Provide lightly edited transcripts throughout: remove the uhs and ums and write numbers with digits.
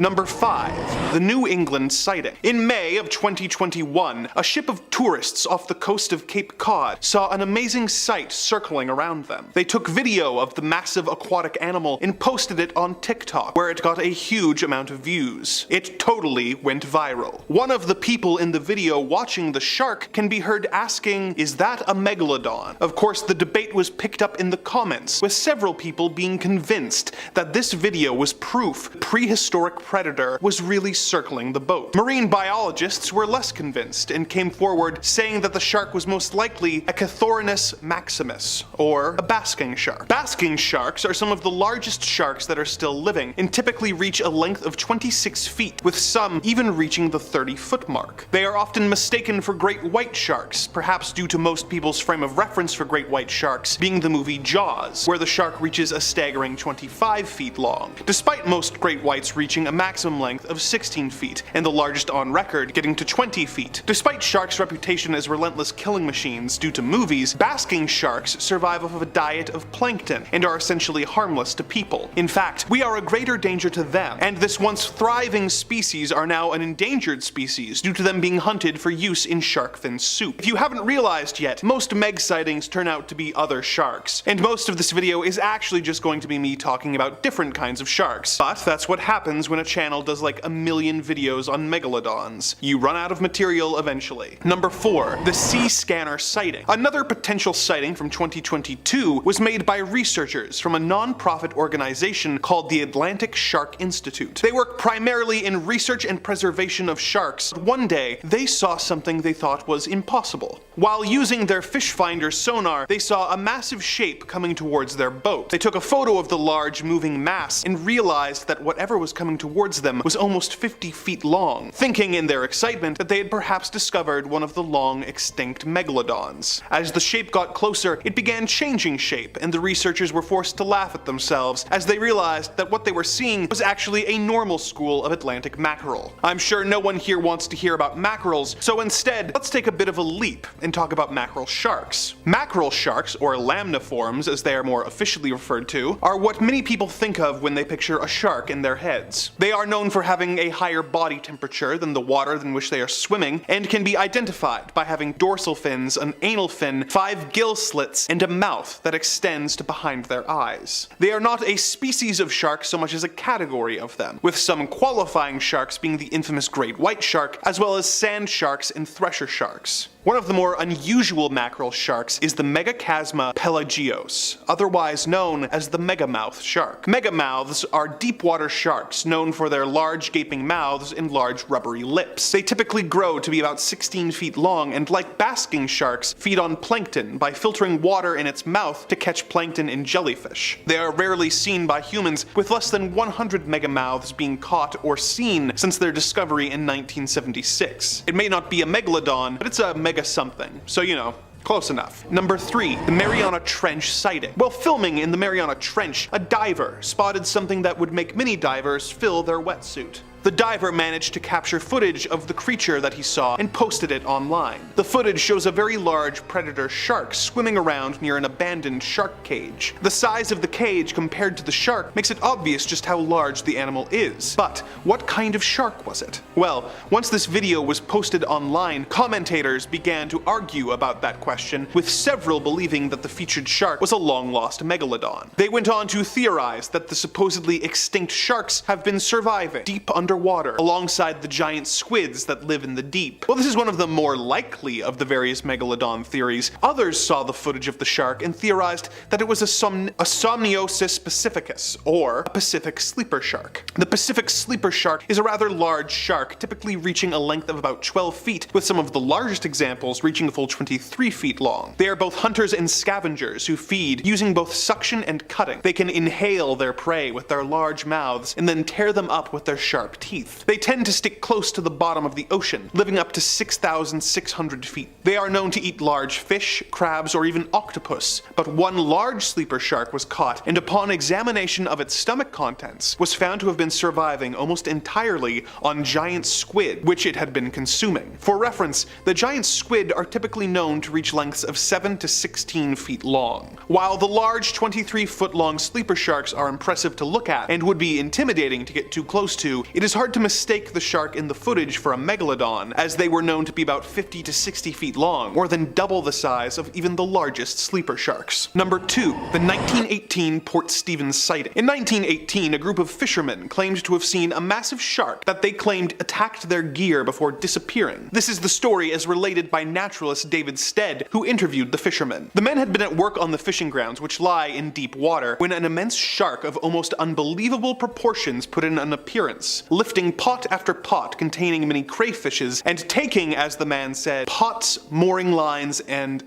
Number 5. The New England sighting. In May of 2021, a ship of tourists off the coast of Cape Cod saw an amazing sight circling around them. They took video of the massive aquatic animal and posted it on TikTok, where it got a huge amount of views. It totally went viral. One of the people in the video watching the shark can be heard asking, "Is that a megalodon?" Of course, the debate was picked up in the comments, with several people being convinced that this video was proof the prehistoric predator was really circling the boat. Marine biologists were less convinced and came forward saying that the shark was most likely a Cathorinus maximus, or a basking shark. Basking sharks are some of the largest sharks that are still living, and typically reach a length of 26 feet, with some even reaching the 30-foot mark. They are often mistaken for great white sharks, perhaps due to most people's frame of reference for great white sharks being the movie Jaws, where the shark reaches a staggering 25 feet long, despite most great whites reaching a maximum length of 16 feet, and the largest on record getting to 20 feet. Despite sharks' reputation as relentless killing machines due to movies, basking sharks survive off of a diet of plankton and are essentially harmless to people. In fact, we are a greater danger to them, and this once thriving species are now an endangered species due to them being hunted for use in shark fin soup. If you haven't realized yet, most Meg sightings turn out to be other sharks, and most of this video is actually just going to be me talking about different kinds of sharks. But that's what happens when a channel does like a million videos on megalodons. You run out of material eventually. Number 4. The sea scanner sighting. Another potential sighting from 2022 was made by researchers from a non-profit organization called the Atlantic Shark Institute. They work primarily in research and preservation of sharks. One day, they saw something they thought was impossible. While using their fish finder sonar, they saw a massive shape coming towards their boat. They took a photo of the large moving mass and realized that whatever was coming towards them was almost 50 feet long, thinking in their excitement that they had perhaps discovered one of the long extinct megalodons. As the shape got closer, it began changing shape, and the researchers were forced to laugh at themselves as they realized that what they were seeing was actually a normal school of Atlantic mackerel. I'm sure no one here wants to hear about mackerels, so instead, let's take a bit of a leap and talk about mackerel sharks. Mackerel sharks, or lamniforms as they are more officially referred to, are what many people think of when they picture a shark in their heads. They are known for having a higher body temperature than the water in which they are swimming, and can be identified by having dorsal fins, an anal fin, 5 gill slits, and a mouth that extends to behind their eyes. They are not a species of shark so much as a category of them, with some qualifying sharks being the infamous great white shark, as well as sand sharks and thresher sharks. One of the more unusual mackerel sharks is the Megachasma pelagios, otherwise known as the megamouth shark. Megamouths are deep water sharks known for their large gaping mouths and large rubbery lips. They typically grow to be about 16 feet long and, like basking sharks, feed on plankton by filtering water in its mouth to catch plankton and jellyfish. They are rarely seen by humans, with less than 100 megamouths being caught or seen since their discovery in 1976. It may not be a megalodon, but it's a mega something, so you know, close enough. Number 3. The Mariana Trench sighting. While filming in the Mariana Trench, a diver spotted something that would make many divers fill their wetsuit. The diver managed to capture footage of the creature that he saw and posted it online. The footage shows a very large predator shark swimming around near an abandoned shark cage. The size of the cage compared to the shark makes it obvious just how large the animal is. But what kind of shark was it? Well, once this video was posted online, commentators began to argue about that question, with several believing that the featured shark was a long-lost megalodon. They went on to theorize that the supposedly extinct sharks have been surviving deep underwater alongside the giant squids that live in the deep. Well, this is one of the more likely of the various megalodon theories. Others saw the footage of the shark and theorized that it was a Somniosis pacificus, or a Pacific sleeper shark. The Pacific sleeper shark is a rather large shark, typically reaching a length of about 12 feet, with some of the largest examples reaching a full 23 feet long. They are both hunters and scavengers who feed using both suction and cutting. They can inhale their prey with their large mouths and then tear them up with their sharp teeth. They tend to stick close to the bottom of the ocean, living up to 6,600 feet. They are known to eat large fish, crabs, or even octopus, but one large sleeper shark was caught, and upon examination of its stomach contents, was found to have been surviving almost entirely on giant squid, which it had been consuming. For reference, the giant squid are typically known to reach lengths of 7 to 16 feet long. While the large 23-foot long sleeper sharks are impressive to look at and would be intimidating to get too close to, it is is hard to mistake the shark in the footage for a megalodon, as they were known to be about 50 to 60 feet long, more than double the size of even the largest sleeper sharks. Number 2. The 1918 Port Stevens sighting. In 1918, a group of fishermen claimed to have seen a massive shark that they claimed attacked their gear before disappearing. This is the story as related by naturalist David Stead, who interviewed the fishermen. The men had been at work on the fishing grounds, which lie in deep water, when an immense shark of almost unbelievable proportions put in an appearance, lifting pot after pot containing many crayfishes, and taking, as the man said, pots, mooring lines, and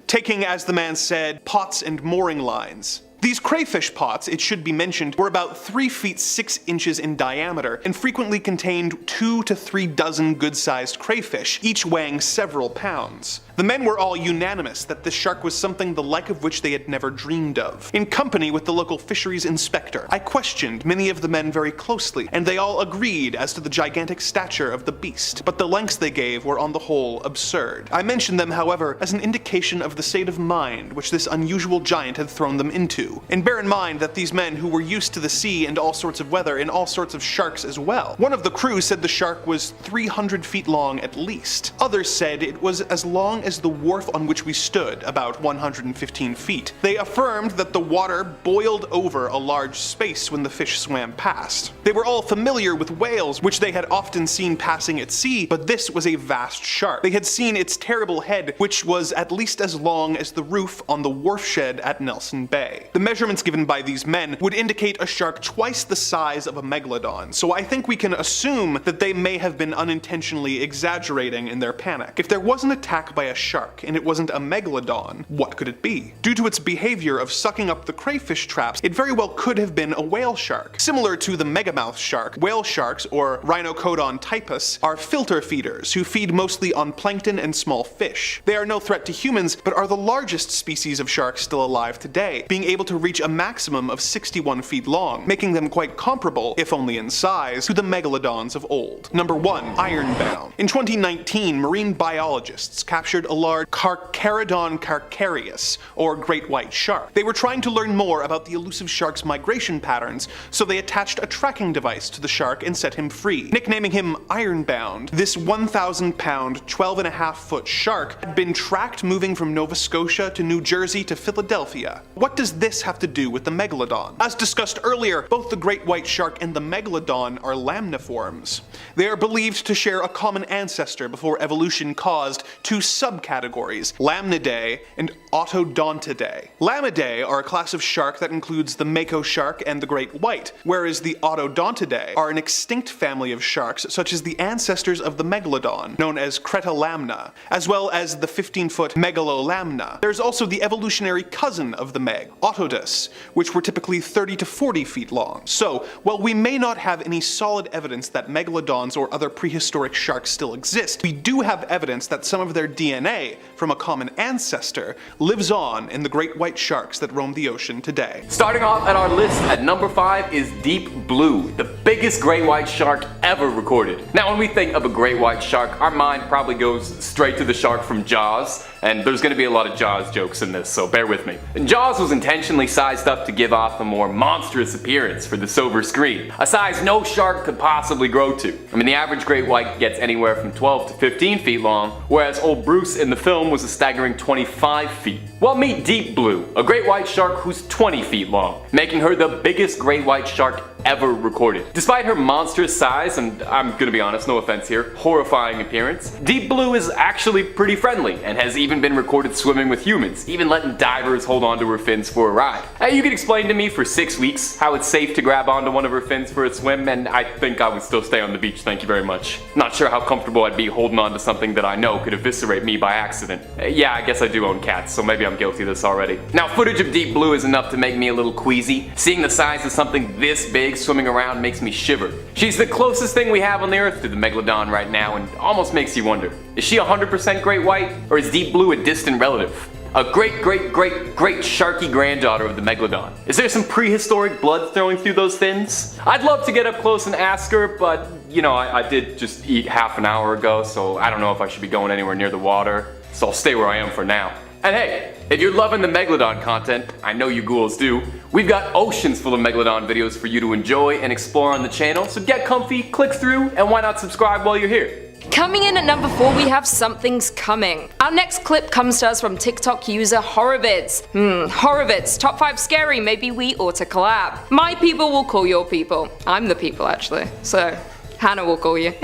pots and mooring lines. These crayfish pots, it should be mentioned, were about 3 feet 6 inches in diameter and frequently contained 2 to 3 dozen good-sized crayfish, each weighing several pounds. The men were all unanimous that this shark was something the like of which they had never dreamed of. In company with the local fisheries inspector, I questioned many of the men very closely, and they all agreed as to the gigantic stature of the beast, but the lengths they gave were on the whole absurd. I mentioned them, however, as an indication of the state of mind which this unusual giant had thrown them into. And bear in mind that these men who were used to the sea and all sorts of weather and all sorts of sharks as well. One of the crew said the shark was 300 feet long at least. Others said it was as long as the wharf on which we stood, about 115 feet. They affirmed that the water boiled over a large space when the fish swam past. They were all familiar with whales, which they had often seen passing at sea, but this was a vast shark. They had seen its terrible head, which was at least as long as the roof on the wharf shed at Nelson Bay. The measurements given by these men would indicate a shark twice the size of a megalodon, so I think we can assume that they may have been unintentionally exaggerating in their panic. If there was an attack by a shark, and it wasn't a megalodon, what could it be? Due to its behavior of sucking up the crayfish traps, it very well could have been a whale shark. Similar to the megamouth shark, whale sharks, or Rhinocodon typus, are filter feeders who feed mostly on plankton and small fish. They are no threat to humans, but are the largest species of sharks still alive today, being able to reach a maximum of 61 feet long, making them quite comparable, if only in size, to the megalodons of old. Number 1. Ironbound. In 2019, marine biologists captured a large Carcharodon carcarius, or great white shark. They were trying to learn more about the elusive shark's migration patterns, so they attached a tracking device to the shark and set him free. Nicknaming him Ironbound, this 1,000-pound, 12.5-foot shark had been tracked moving from Nova Scotia to New Jersey to Philadelphia. What does this have to do with the megalodon? As discussed earlier, both the great white shark and the megalodon are lamniforms. They are believed to share a common ancestor before evolution caused two subcategories, Lamnidae and Autodontidae. Lamnidae are a class of shark that includes the mako shark and the great white, whereas the Autodontidae are an extinct family of sharks such as the ancestors of the megalodon, known as Cretalamna, as well as the 15-foot Megalolamna. There's also the evolutionary cousin of the meg, Autodus, which were typically 30 to 40 feet long. So, while we may not have any solid evidence that megalodons or other prehistoric sharks still exist, we do have evidence that some of their DNA from a common ancestor lives on in the great white sharks that roam the ocean today. Starting off at our list at number 5 is deep blue, the biggest great white shark ever recorded. Now when we think of a great white shark, our mind probably goes straight to the shark from Jaws, and there's gonna be a lot of Jaws jokes in this, so bear with me. Jaws was intentionally sized up to give off a more monstrous appearance for the silver screen, a size no shark could possibly grow to. I mean, the average great white gets anywhere from 12 to 15 feet long, whereas old Bruce in the film was a staggering 25 feet. Well, meet Deep Blue, a great white shark who's 20 feet long, making her the biggest great white shark ever recorded. Despite her monstrous size, and I'm gonna be honest, no offense here, horrifying appearance, Deep Blue is actually pretty friendly and has even been recorded swimming with humans, even letting divers hold onto her fins for a ride. You could explain to me for 6 weeks how it's safe to grab onto one of her fins for a swim, and I think I would still stay on the beach, thank you very much. Not sure how comfortable I'd be holding on to something that I know could eviscerate me by accident. Yeah, I guess I do own cats, so maybe I'm guilty of this already. Now, footage of Deep Blue is enough to make me a little queasy. Seeing the size of something this big swimming around makes me shiver. She's the closest thing we have on the earth to the Megalodon right now, and almost makes you wonder, is she 100% great white, or is Deep Blue a distant relative? A great sharky granddaughter of the Megalodon. Is there some prehistoric blood flowing through those fins? I'd love to get up close and ask her, but you know, I did just eat half an hour ago, so I don't know if I should be going anywhere near the water, so I'll stay where I am for now. And hey, If you're loving the Megalodon content, I know you ghouls do, we've got oceans full of Megalodon videos for you to enjoy and explore on the channel, so get comfy, click through, and why not subscribe while you're here? Coming in at number 4, we have Something's Coming. Our next clip comes to us from TikTok user Horrorvids. Horrorvids, top 5 scary, maybe we ought to collab. My people will call your people. I'm the people actually, so Hannah will call you.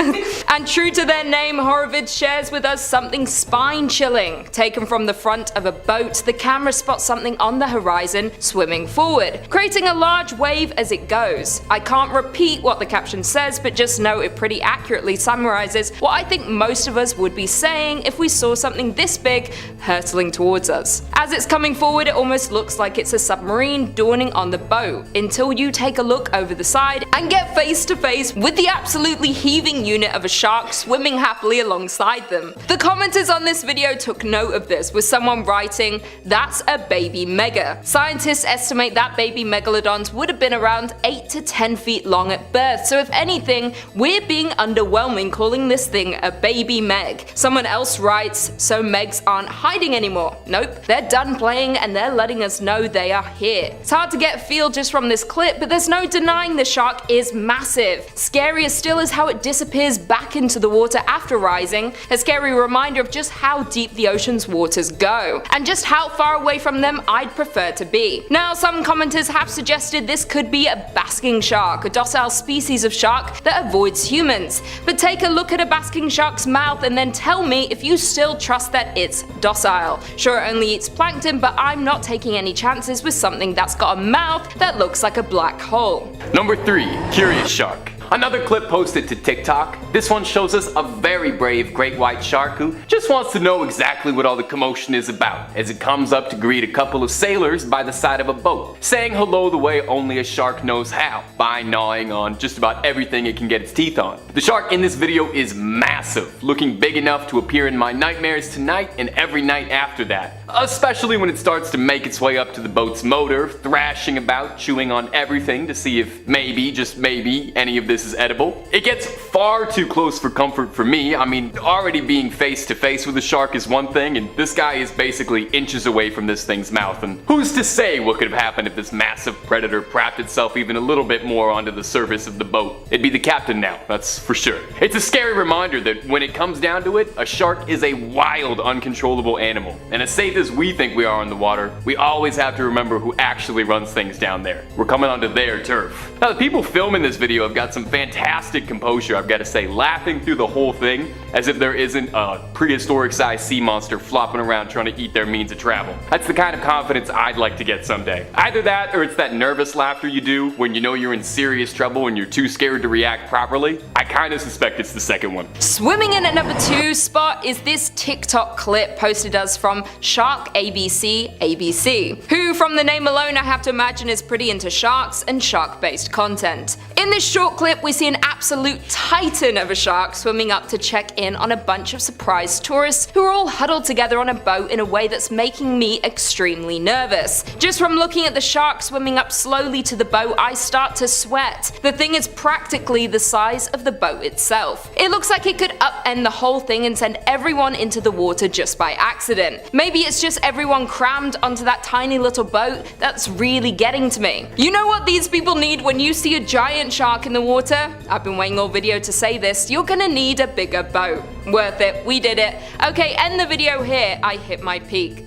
And true to their name, Horrorvids shares with us something spine-chilling. Taken from the front of a boat, the camera spots something on the horizon swimming forward, creating a large wave as it goes. I can't repeat what the caption says, but just know it pretty accurately summarizes what I think most of us would be saying if we saw something this big hurtling towards us. As it's coming forward, it almost looks like it's a submarine dawning on the boat, until you take a look over the side and get face to face with the absolutely heaving unit of a shark swimming happily alongside them. The commenters on this video took note of this, with someone writing, "That's a baby mega." Scientists estimate that baby megalodons would have been around 8 to 10 feet long at birth, so if anything, we're being underwhelming calling this thing a baby meg. Someone else writes, "So megs aren't hiding anymore." Nope, they're done playing and they're letting us know they are here. It's hard to get a feel just from this clip, but there's no denying the shark is massive. Scarier still is how it disappears back into the water after rising, a scary reminder of just how deep the ocean's waters go, and just how far away from them I'd prefer to be. Now, some commenters have suggested this could be a basking shark, a docile species of shark that avoids humans. But take a look at a basking shark's mouth and then tell me if you still trust that it's docile. Sure, it only eats plankton, but I'm not taking any chances with something that's got a mouth that looks like a black hole. Number 3. Curious shark. Another clip posted to TikTok. This one shows us a very brave great white shark who just wants to know exactly what all the commotion is about, as it comes up to greet a couple of sailors by the side of a boat, saying hello the way only a shark knows how, by gnawing on just about everything it can get its teeth on. The shark in this video is massive, looking big enough to appear in my nightmares tonight and every night after that, especially when it starts to make its way up to the boat's motor, thrashing about, chewing on everything to see if maybe, just maybe, any of this is edible. It gets far too close for comfort for me. I mean, already being face to face with a shark is one thing, and this guy is basically inches away from this thing's mouth, and who's to say what could have happened if this massive predator prapped itself even a little bit more onto the surface of the boat? It'd be the captain now, that's for sure. It's a scary reminder that when it comes down to it, a shark is a wild, uncontrollable animal, and as safe as we think we are in the water, we always have to remember who actually runs things down there. We're coming onto their turf. Now, the people filming this video have got some fantastic composure, I've got to say, laughing through the whole thing as if there isn't a prehistoric sized sea monster flopping around trying to eat their means of travel. That's the kind of confidence I'd like to get someday. Either that, or it's that nervous laughter you do when you know you're in serious trouble and you're too scared to react properly. I kind of suspect it's the second one. Swimming in at number 2 spot is this TikTok clip posted us from Shark ABC, who from the name alone I have to imagine is pretty into sharks and shark-based content. In this short clip, we see an absolute titan of a shark swimming up to check in on a bunch of surprised tourists who are all huddled together on a boat in a way that's making me extremely nervous. Just from looking at the shark swimming up slowly to the boat, I start to sweat. The thing is practically the size of the boat itself. It looks like it could upend the whole thing and send everyone into the water just by accident. Maybe it's just everyone crammed onto that tiny little boat that's really getting to me. You know what these people need when you see a giant shark in the water? I've been waiting all video to say this, you're gonna need a bigger boat. Worth it, we did it. Okay, end the video here, I hit my peak.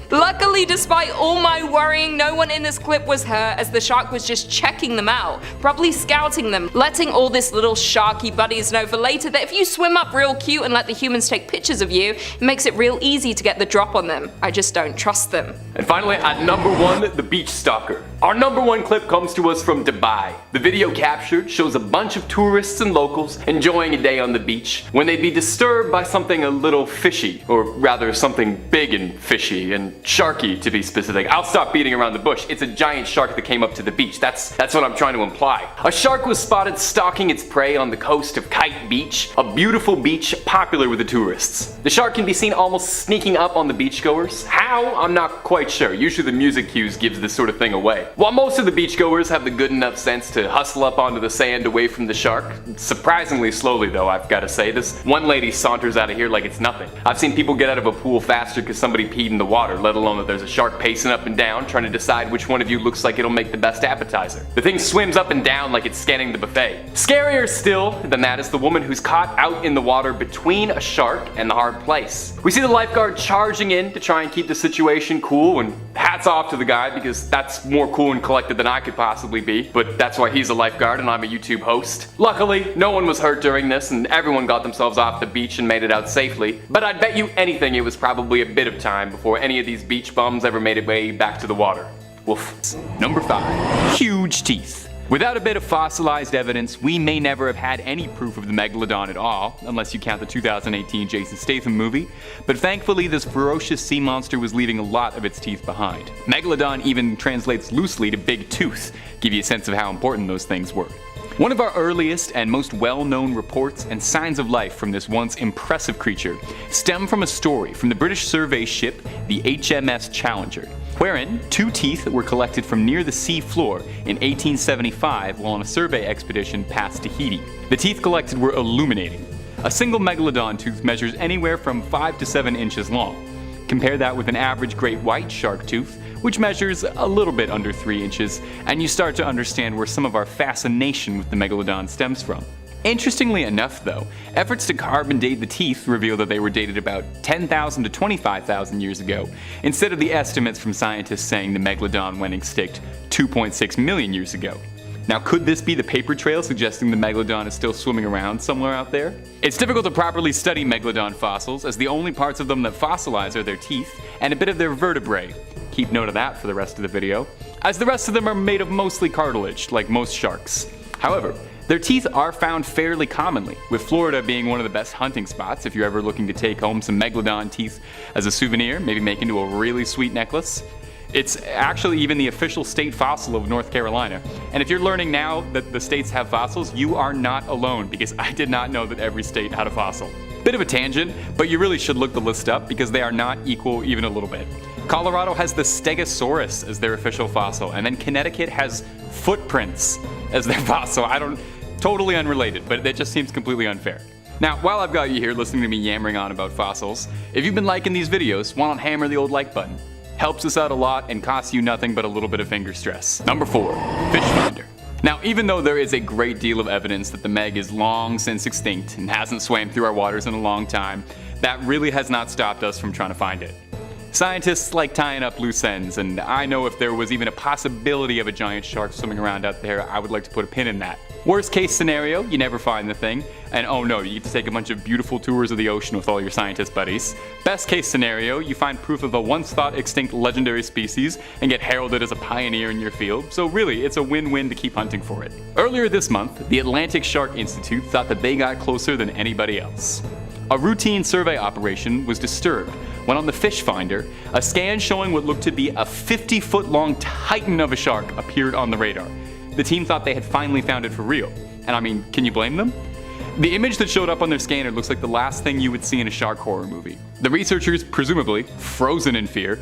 Luckily, despite all my worrying, no one in this clip was hurt, as the shark was just checking them out, probably scouting them, letting all this little sharky buddies know for later that if you swim up real cute and let the humans take pictures of you, it makes it real easy to get the drop on them. I just don't trust them. And finally, at number 1, the beach stalker. Our number 1 clip comes to us from Dubai. The video captured shows a bunch of tourists and locals enjoying a day on the beach when they'd be disturbed by something a little fishy, or rather something big and fishy and sharky to be specific. I'll stop beating around the bush. It's a giant shark that came up to the beach. That's what I'm trying to imply. A shark was spotted stalking its prey on the coast of Kite Beach, a beautiful beach popular with the tourists. The shark can be seen almost sneaking up on the beachgoers. How? I'm not quite sure. Usually the music cues gives this sort of thing away. way. While most of the beachgoers have the good enough sense to hustle up onto the sand away from the shark, surprisingly slowly though, I've got to say, this one lady saunters out of here like it's nothing. I've seen people get out of a pool faster because somebody peed in the water, let alone that there's a shark pacing up and down trying to decide which one of you looks like it'll make the best appetizer. The thing swims up and down like it's scanning the buffet. Scarier still than that is the woman who's caught out in the water between a shark and the hard place. We see the lifeguard charging in to try and keep the situation cool, and hats off to the guy because that's more cool and collected than I could possibly be, but that's why he's a lifeguard and I'm a YouTube host. Luckily, no one was hurt during this and everyone got themselves off the beach and made it out safely, but I'd bet you anything it was probably a bit of time before any of these beach bums ever made it way back to the water. Woof. Number 5. Huge teeth. Without a bit of fossilized evidence, we may never have had any proof of the Megalodon at all, unless you count the 2018 Jason Statham movie, but thankfully this ferocious sea monster was leaving a lot of its teeth behind. Megalodon even translates loosely to big tooth, give you a sense of how important those things were. One of our earliest and most well-known reports and signs of life from this once impressive creature stem from a story from the British survey ship the HMS Challenger, wherein 2 teeth were collected from near the sea floor in 1875 while on a survey expedition past Tahiti. The teeth collected were illuminating. A single megalodon tooth measures anywhere from 5 to 7 inches long. Compare that with an average great white shark tooth, which measures a little bit under 3 inches, and you start to understand where some of our fascination with the Megalodon stems from. Interestingly enough though, efforts to carbon date the teeth reveal that they were dated about 10,000 to 25,000 years ago, instead of the estimates from scientists saying the Megalodon went extinct 2.6 million years ago. Now, could this be the paper trail suggesting the Megalodon is still swimming around somewhere out there? It's difficult to properly study Megalodon fossils, as the only parts of them that fossilize are their teeth and a bit of their vertebrae. Keep note of that for the rest of the video, as the rest of them are made of mostly cartilage, like most sharks. However, their teeth are found fairly commonly, with Florida being one of the best hunting spots if you're ever looking to take home some Megalodon teeth as a souvenir, maybe make into a really sweet necklace. It's actually even the official state fossil of North Carolina. And if you're learning now that the states have fossils, you are not alone, because I did not know that every state had a fossil. Bit of a tangent, but you really should look the list up because they are not equal even a little bit. Colorado has the Stegosaurus as their official fossil, and then Connecticut has footprints as their fossil. Totally unrelated, but that just seems completely unfair. Now, while I've got you here listening to me yammering on about fossils, if you've been liking these videos, why not hammer the old like button? Helps us out a lot and costs you nothing but a little bit of finger stress. Number 4, fish finder. Now, even though there is a great deal of evidence that the Meg is long since extinct and hasn't swam through our waters in a long time, that really has not stopped us from trying to find it. Scientists like tying up loose ends, and I know if there was even a possibility of a giant shark swimming around out there, I would like to put a pin in that. Worst case scenario, you never find the thing, and oh no, you get to take a bunch of beautiful tours of the ocean with all your scientist buddies. Best case scenario, you find proof of a once thought extinct legendary species and get heralded as a pioneer in your field, so really, it's a win-win to keep hunting for it. Earlier this month, the Atlantic Shark Institute thought that they got closer than anybody else. A routine survey operation was disturbed when on the fish finder, a scan showing what looked to be a 50-foot-long titan of a shark appeared on the radar. The team thought they had finally found it for real. And I mean, can you blame them? The image that showed up on their scanner looks like the last thing you would see in a shark horror movie. The researchers, presumably frozen in fear,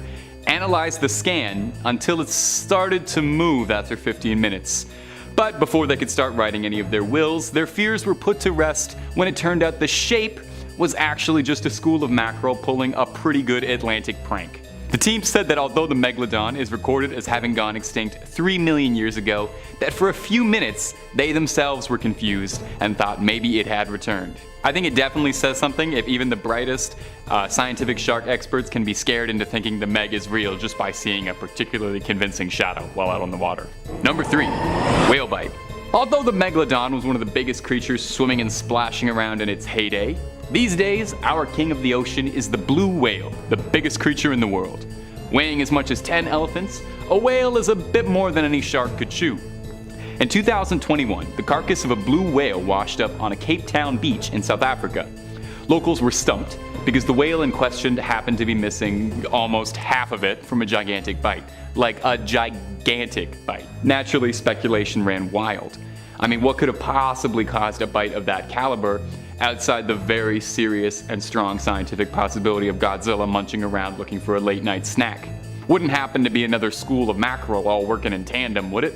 analyzed the scan until it started to move after 15 minutes. But before they could start writing any of their wills, their fears were put to rest when it turned out the shape was actually just a school of mackerel pulling a pretty good Atlantic prank. The team said that although the Megalodon is recorded as having gone extinct 3 million years ago, that for a few minutes they themselves were confused and thought maybe it had returned. I think it definitely says something if even the brightest scientific shark experts can be scared into thinking the Meg is real just by seeing a particularly convincing shadow while out on the water. Number 3, whale bite. Although the Megalodon was one of the biggest creatures swimming and splashing around in its heyday, these days, our king of the ocean is the blue whale, the biggest creature in the world. Weighing as much as 10 elephants, a whale is a bit more than any shark could chew. In 2021, the carcass of a blue whale washed up on a Cape Town beach in South Africa. Locals were stumped because the whale in question happened to be missing almost half of it from a gigantic bite. Like a gigantic bite. Naturally, speculation ran wild. I mean, what could have possibly caused a bite of that caliber outside the very serious and strong scientific possibility of Godzilla munching around looking for a late night snack? Wouldn't happen to be another school of mackerel all working in tandem, would it?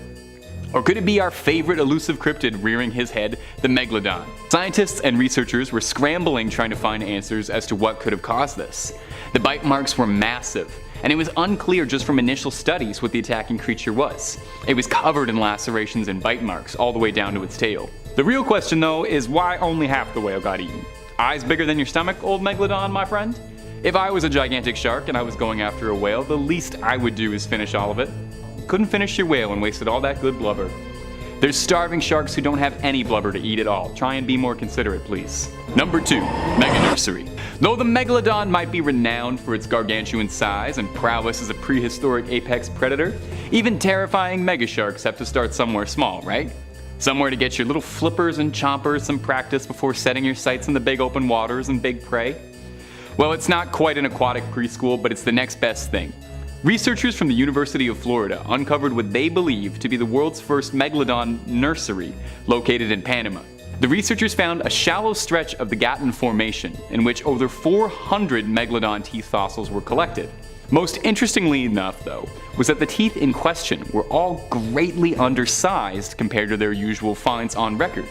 Or could it be our favorite elusive cryptid rearing his head, the Megalodon? Scientists and researchers were scrambling trying to find answers as to what could have caused this. The bite marks were massive, and it was unclear just from initial studies what the attacking creature was. It was covered in lacerations and bite marks all the way down to its tail. The real question though is why only half the whale got eaten? Eyes bigger than your stomach, old Megalodon, my friend? If I was a gigantic shark and I was going after a whale, the least I would do is finish all of it. Couldn't finish your whale and wasted all that good blubber. There's starving sharks who don't have any blubber to eat at all. Try and be more considerate, please. Number 2, Mega Nursery. Though the Megalodon might be renowned for its gargantuan size and prowess as a prehistoric apex predator, even terrifying mega sharks have to start somewhere small, right? Somewhere to get your little flippers and chompers some practice before setting your sights in the big open waters and big prey. Well, it's not quite an aquatic preschool, but it's the next best thing. Researchers from the University of Florida uncovered what they believe to be the world's first Megalodon nursery, located in Panama. The researchers found a shallow stretch of the Gatun Formation, in which over 400 Megalodon teeth fossils were collected. Most interestingly enough, though, was that the teeth in question were all greatly undersized compared to their usual finds on record,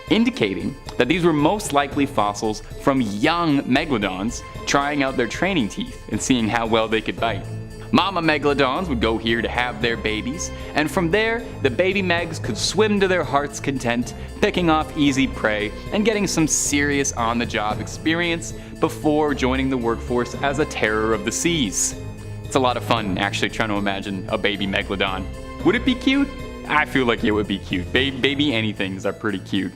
indicating that these were most likely fossils from young Megalodons trying out their training teeth and seeing how well they could bite. Mama Megalodons would go here to have their babies, and from there, the baby Megs could swim to their heart's content, picking off easy prey and getting some serious on-the-job experience before joining the workforce as a terror of the seas. It's a lot of fun actually trying to imagine a baby Megalodon. Would it be cute? I feel like it would be cute. Baby anythings are pretty cute.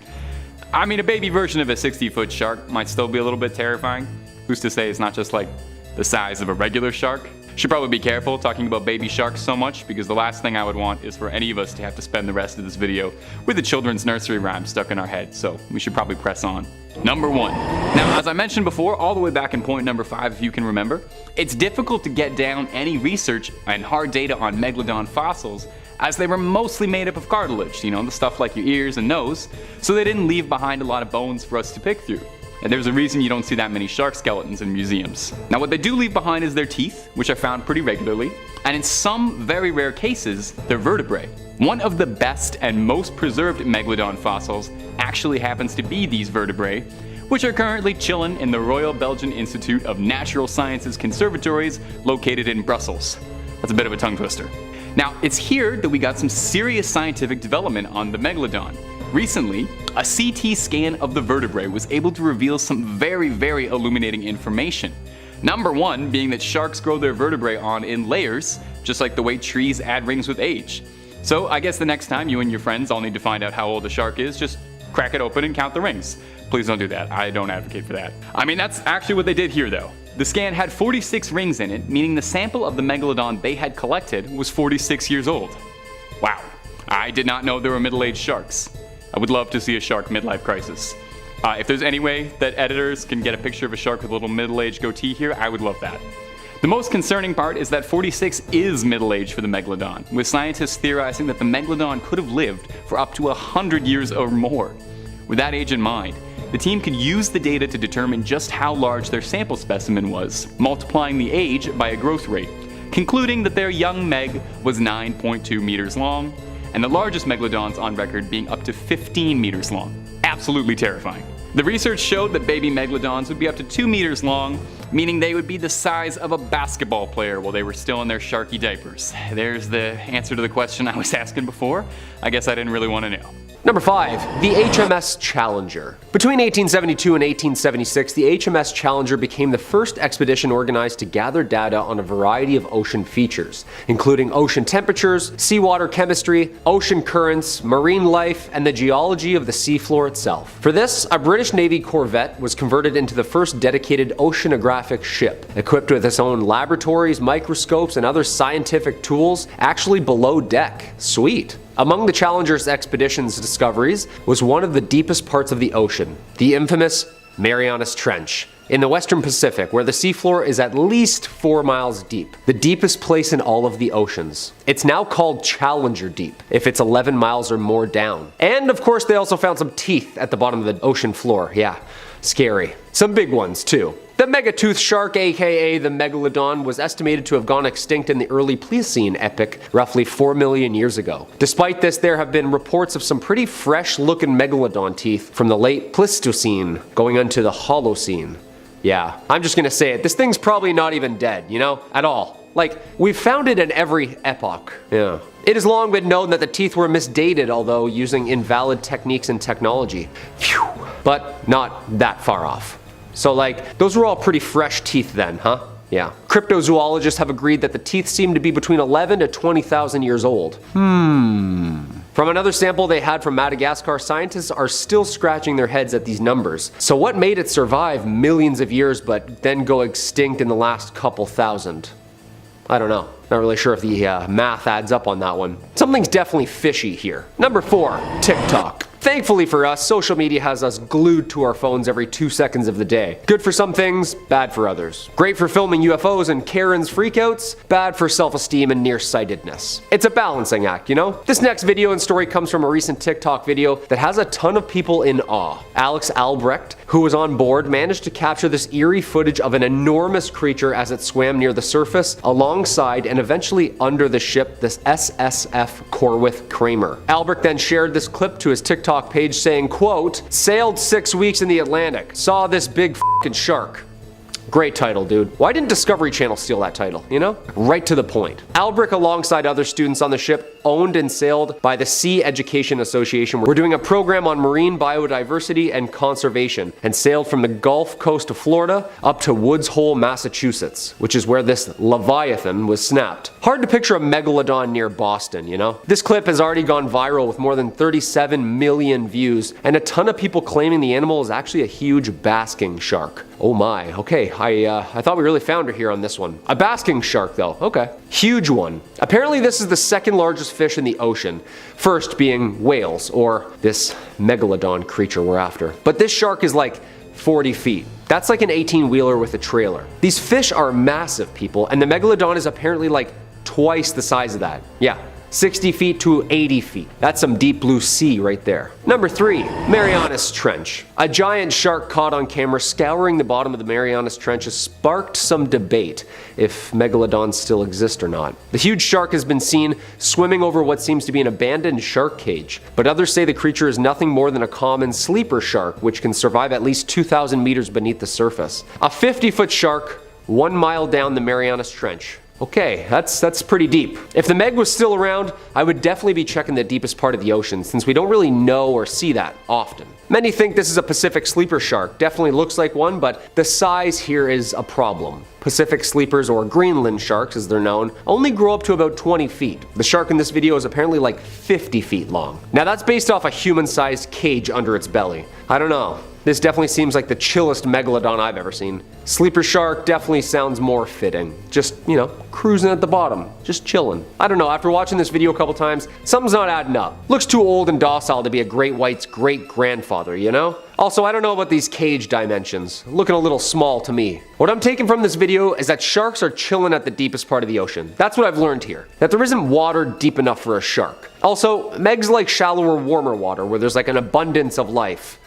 I mean, a baby version of a 60-foot shark might still be a little bit terrifying. Who's to say it's not just like the size of a regular shark? Should probably be careful talking about baby sharks so much, because the last thing I would want is for any of us to have to spend the rest of this video with a children's nursery rhyme stuck in our head, so we should probably press on. Number 1. Now, as I mentioned before, all the way back in point number 5 if you can remember, it's difficult to get down any research and hard data on Megalodon fossils, as they were mostly made up of cartilage, the stuff like your ears and nose, so they didn't leave behind a lot of bones for us to pick through. And there's a reason you don't see that many shark skeletons in museums. Now, what they do leave behind is their teeth, which are found pretty regularly, and in some very rare cases, their vertebrae. One of the best and most preserved Megalodon fossils actually happens to be these vertebrae, which are currently chilling in the Royal Belgian Institute of Natural Sciences Conservatories located in Brussels. That's a bit of a tongue twister. Now, it's here that we got some serious scientific development on the Megalodon. Recently, a CT scan of the vertebrae was able to reveal some very illuminating information. Number 1 being that sharks grow their vertebrae on in layers, just like the way trees add rings with age. So I guess the next time you and your friends all need to find out how old a shark is, just crack it open and count the rings. Please don't do that. I don't advocate for that. I mean, that's actually what they did here though. The scan had 46 rings in it, meaning the sample of the Megalodon they had collected was 46 years old. Wow. I did not know there were middle-aged sharks. I would love to see a shark midlife crisis. If there's any way that editors can get a picture of a shark with a little middle-aged goatee here, I would love that. The most concerning part is that 46 is middle age for the Megalodon, with scientists theorizing that the Megalodon could have lived for up to 100 years or more. With that age in mind, the team could use the data to determine just how large their sample specimen was, multiplying the age by a growth rate, concluding that their young Meg was 9.2 meters long, and the largest Megalodons on record being up to 15 meters long. Absolutely terrifying. The research showed that baby Megalodons would be up to 2 meters long, meaning they would be the size of a basketball player while they were still in their sharky diapers. There's the answer to the question I was asking before. I guess I didn't really want to know. Number 5. The HMS Challenger. Between 1872 and 1876, the HMS Challenger became the first expedition organized to gather data on a variety of ocean features, including ocean temperatures, seawater chemistry, ocean currents, marine life, and the geology of the seafloor itself. For this, a British Navy corvette was converted into the first dedicated oceanographic ship, equipped with its own laboratories, microscopes, and other scientific tools actually below deck. Sweet. Among the Challenger's expedition's discoveries was one of the deepest parts of the ocean, the infamous Marianas Trench, in the western Pacific, where the seafloor is at least 4 miles deep, the deepest place in all of the oceans. It's now called Challenger Deep, if it's 11 miles or more down. And of course they also found some teeth at the bottom of the ocean floor, yeah, scary. Some big ones too. The megatooth shark, aka the Megalodon, was estimated to have gone extinct in the early Pliocene epoch, roughly 4 million years ago. Despite this, there have been reports of some pretty fresh-looking Megalodon teeth from the late Pleistocene going into the Holocene. Yeah, I'm just gonna say it, this thing's probably not even dead, you know, at all. Like, we've found it in every epoch. Yeah. It has long been known that the teeth were misdated, although using invalid techniques and technology. Phew. But not that far off. So like, those were all pretty fresh teeth then, huh? Yeah. Cryptozoologists have agreed that the teeth seem to be between 11 to 20,000 years old. From another sample they had from Madagascar, scientists are still scratching their heads at these numbers. So what made it survive millions of years but then go extinct in the last couple thousand? I don't know. Not really sure if the math adds up on that one. Something's definitely fishy here. Number 4, TikTok. Thankfully for us, social media has us glued to our phones every 2 seconds of the day. Good for some things, bad for others. Great for filming UFOs and Karen's freakouts, bad for self-esteem and nearsightedness. It's a balancing act, you know? This next video and story comes from a recent TikTok video that has a ton of people in awe. Alex Albrecht, who was on board, managed to capture this eerie footage of an enormous creature as it swam near the surface, alongside and eventually under the ship, this SSF Corwith Kramer. Albrecht then shared this clip to his TikTok page saying, quote, "Sailed 6 weeks in the Atlantic, saw this big f***ing shark." Great title, dude. Why didn't Discovery Channel steal that title, you know? Right to the point. Albrecht, alongside other students on the ship, owned and sailed by the Sea Education Association, were doing a program on marine biodiversity and conservation, and sailed from the Gulf Coast of Florida up to Woods Hole, Massachusetts, which is where this Leviathan was snapped. Hard to picture a megalodon near Boston, you know? This clip has already gone viral with more than 37 million views, and a ton of people claiming the animal is actually a huge basking shark. Oh my, okay, I thought we really found her here on this one. A basking shark though, okay. Huge one. Apparently this is the second largest fish in the ocean, first being whales, or this megalodon creature we're after. But this shark is like 40 feet. That's like an 18-wheeler with a trailer. These fish are massive, people, and the megalodon is apparently like twice the size of that. Yeah. 60 feet to 80 feet. That's some deep blue sea right there. Number 3, Marianas Trench. A giant shark caught on camera scouring the bottom of the Marianas Trench has sparked some debate if megalodons still exist or not. The huge shark has been seen swimming over what seems to be an abandoned shark cage, but others say the creature is nothing more than a common sleeper shark which can survive at least 2,000 meters beneath the surface. A 50-foot shark 1 mile down the Marianas Trench. Okay, that's pretty deep. If the Meg was still around, I would definitely be checking the deepest part of the ocean, since we don't really know or see that often. Many think this is a Pacific sleeper shark. Definitely looks like one, but the size here is a problem. Pacific sleepers, or Greenland sharks as they're known, only grow up to about 20 feet. The shark in this video is apparently like 50 feet long. Now that's based off a human-sized cage under its belly. I don't know. This definitely seems like the chillest megalodon I've ever seen. Sleeper shark definitely sounds more fitting. Just, you know, cruising at the bottom, just chilling. I don't know, after watching this video a couple times, something's not adding up. Looks too old and docile to be a great white's great-grandfather, you know? Also, I don't know about these cage dimensions. Looking a little small to me. What I'm taking from this video is that sharks are chilling at the deepest part of the ocean. That's what I've learned here. That there isn't water deep enough for a shark. Also, Megs like shallower, warmer water where there's like an abundance of life.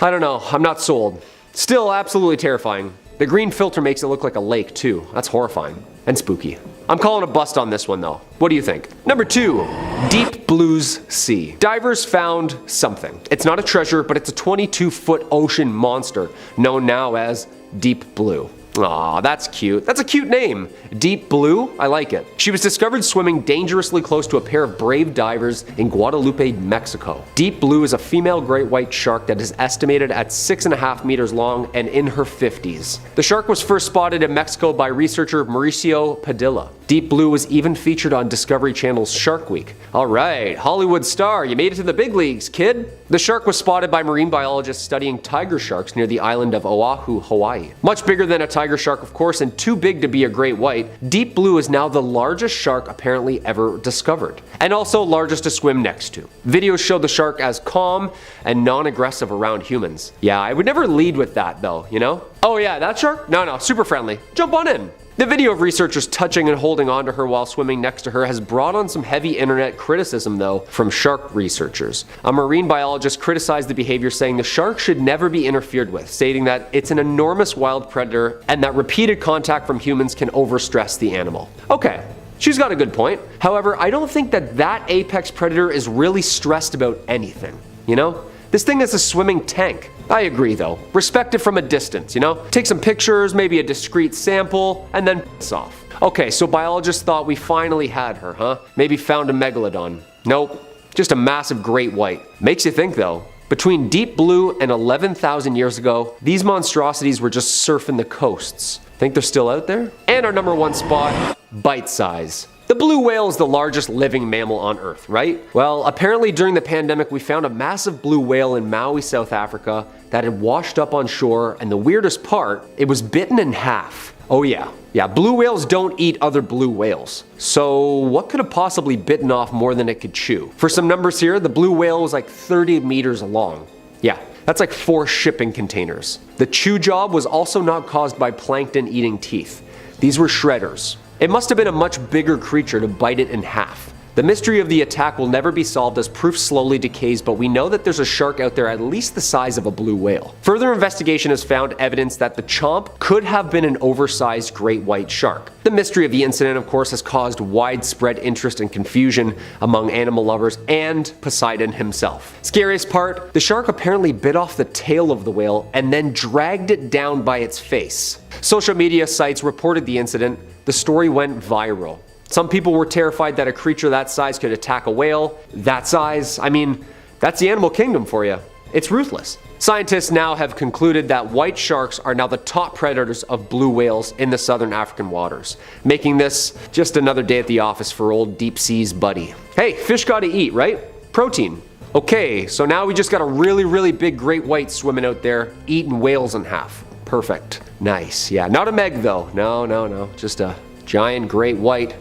I don't know, I'm not sold. Still absolutely terrifying. The green filter makes it look like a lake too. That's horrifying. And spooky. I'm calling a bust on this one though. What do you think? Number 2, Deep Blue's Sea. Divers found something. It's not a treasure, but it's a 22-foot ocean monster known now as Deep Blue. Aw, that's cute. That's a cute name. Deep Blue? I like it. She was discovered swimming dangerously close to a pair of brave divers in Guadalupe, Mexico. Deep Blue is a female great white shark that is estimated at 6.5 meters long and in her 50s. The shark was first spotted in Mexico by researcher Mauricio Padilla. Deep Blue was even featured on Discovery Channel's Shark Week. Alright, Hollywood star, you made it to the big leagues, kid. The shark was spotted by marine biologists studying tiger sharks near the island of Oahu, Hawaii. Much bigger than a tiger shark, of course, and too big to be a great white, Deep Blue is now the largest shark apparently ever discovered, and also largest to swim next to. Videos show the shark as calm and non-aggressive around humans. Yeah, I would never lead with that though, you know? Oh yeah, that shark? No, super friendly. Jump on in. The video of researchers touching and holding onto her while swimming next to her has brought on some heavy internet criticism though from shark researchers. A marine biologist criticized the behavior, saying the shark should never be interfered with, stating that it's an enormous wild predator and that repeated contact from humans can overstress the animal. Okay, she's got a good point. However, I don't think that apex predator is really stressed about anything, you know? This thing is a swimming tank. I agree though. Respect it from a distance, you know? Take some pictures, maybe a discrete sample, and then piss off. Okay, so biologists thought we finally had her, huh? Maybe found a megalodon. Nope, just a massive great white. Makes you think though. Between deep blue and 11,000 years ago, these monstrosities were just surfing the coasts. Think they're still out there? And our number one spot, bite size. The blue whale is the largest living mammal on Earth, right? Well, apparently during the pandemic we found a massive blue whale in Maui, South Africa that had washed up on shore, and the weirdest part, it was bitten in half. Oh yeah, blue whales don't eat other blue whales. So what could have possibly bitten off more than it could chew? For some numbers here, the blue whale was like 30 meters long. Yeah, that's like 4 shipping containers. The chew job was also not caused by plankton eating teeth. These were shredders. It must have been a much bigger creature to bite it in half. The mystery of the attack will never be solved as proof slowly decays, but we know that there's a shark out there at least the size of a blue whale. Further investigation has found evidence that the chomp could have been an oversized great white shark. The mystery of the incident, of course, has caused widespread interest and confusion among animal lovers and Poseidon himself. Scariest part, the shark apparently bit off the tail of the whale and then dragged it down by its face. Social media sites reported the incident. The story went viral. Some people were terrified that a creature that size could attack a whale. That size, I mean, that's the animal kingdom for you. It's ruthless. Scientists now have concluded that white sharks are now the top predators of blue whales in the southern African waters, making this just another day at the office for old deep seas buddy. Hey, fish gotta eat, right? Protein. Okay, so now we just got a really big great white swimming out there, eating whales in half. Perfect. Nice. Yeah, not a meg though. No. Just a giant great white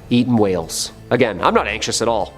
eating whales. Again, I'm not anxious at all.